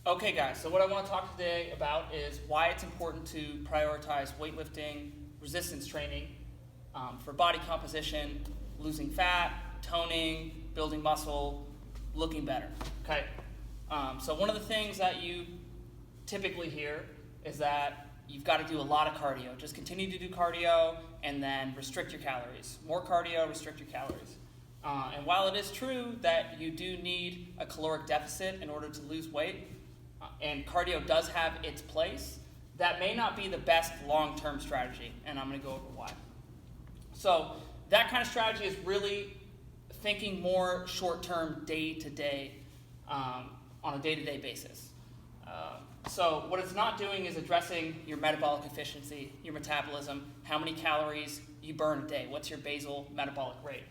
Okay guys, so what I want to talk today about is why it's important to prioritize weightlifting, resistance training for body composition, losing fat, toning, building muscle, looking better, okay? So one of the things that you typically hear is that you've got to do a lot of cardio. Just continue to do cardio and then restrict your calories. More cardio, restrict your calories. And while it is true that you do need a caloric deficit in order to lose weight, and cardio does have its place, that may not be the best long-term strategy, and I'm going to go over why. So that kind of strategy is really thinking more short-term, day-to-day, on a day-to-day basis. So what it's not doing is addressing your metabolic efficiency, your metabolism, how many calories you burn a day, what's your basal metabolic rate.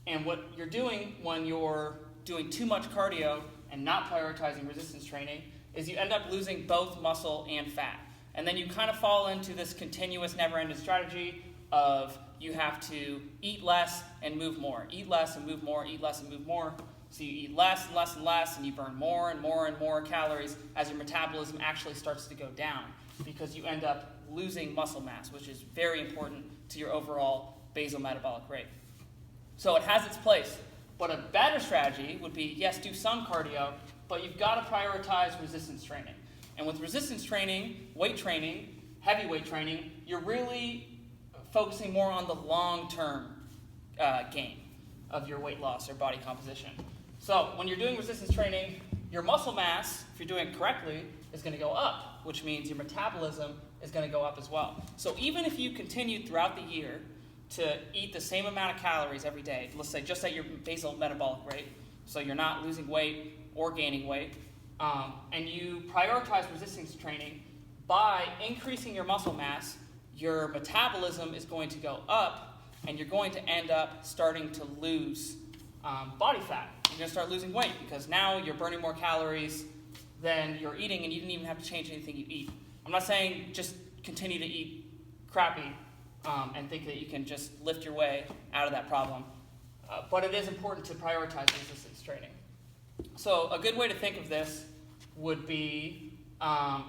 And what you're doing when you're doing too much cardio and not prioritizing resistance training is you end up losing both muscle and fat. And then you kind of fall into this continuous never-ending strategy of you have to eat less and move more, eat less and move more, eat less and move more. So you eat less and less and less, and you burn more and more and more calories as your metabolism actually starts to go down because you end up losing muscle mass, which is very important to your overall basal metabolic rate. So it has its place. But a better strategy would be, yes, do some cardio, but you've got to prioritize resistance training. And with resistance training, weight training, heavy weight training, you're really focusing more on the long-term gain of your weight loss or body composition. So when you're doing resistance training, your muscle mass, if you're doing it correctly, is going to go up, which means your metabolism is going to go up as well. So even if you continue throughout the year to eat the same amount of calories every day, let's say just at your basal metabolic rate, so you're not losing weight or gaining weight, and you prioritize resistance training, by increasing your muscle mass, your metabolism is going to go up, and you're going to end up starting to lose body fat. You're going to start losing weight because now you're burning more calories than you're eating, and you didn't even have to change anything you eat. I'm not saying just continue to eat crappy and think that you can just lift your way out of that problem. But it is important to prioritize resistance training. So a good way to think of this would be,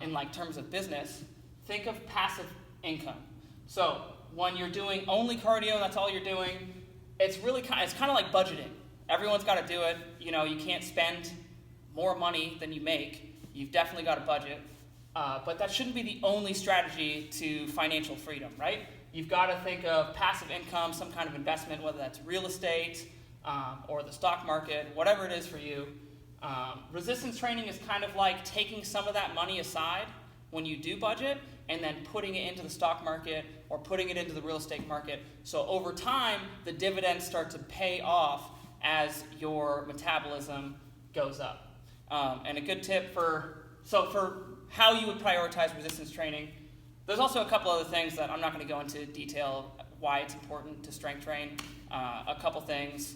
in like terms of business, think of passive income. So when you're doing only cardio, that's all you're doing, it's kind of like budgeting. Everyone's got to do it. You know, you can't spend more money than you make. You've definitely got a budget. But that shouldn't be the only strategy to financial freedom, right? You've got to think of passive income, some kind of investment, whether that's real estate or the stock market, whatever it is for you. Resistance training is kind of like taking some of that money aside when you do budget and then putting it into the stock market or putting it into the real estate market. So over time, the dividends start to pay off as your metabolism goes up. And a good tip for how you would prioritize resistance training, there's also a couple other things that I'm not going to go into detail why it's important to strength train. A couple things.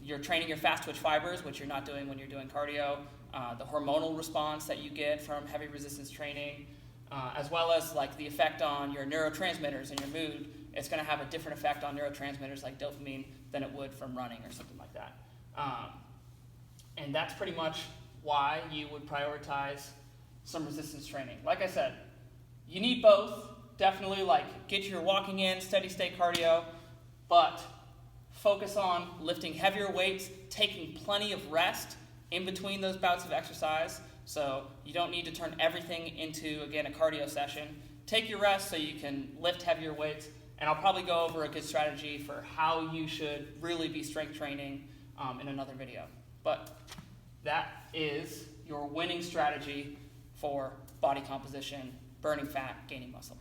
You're training your fast twitch fibers, which you're not doing when you're doing cardio. The hormonal response that you get from heavy resistance training, as well as like the effect on your neurotransmitters and your mood. It's going to have a different effect on neurotransmitters like dopamine than it would from running or something like that. And that's pretty much why you would prioritize some resistance training. Like I said, you need both. Definitely like get your walking in, steady state cardio, but focus on lifting heavier weights, taking plenty of rest in between those bouts of exercise. So you don't need to turn everything into, again, a cardio session. Take your rest so you can lift heavier weights, and I'll probably go over a good strategy for how you should really be strength training in another video. But that is your winning strategy for body composition, burning fat, gaining muscle.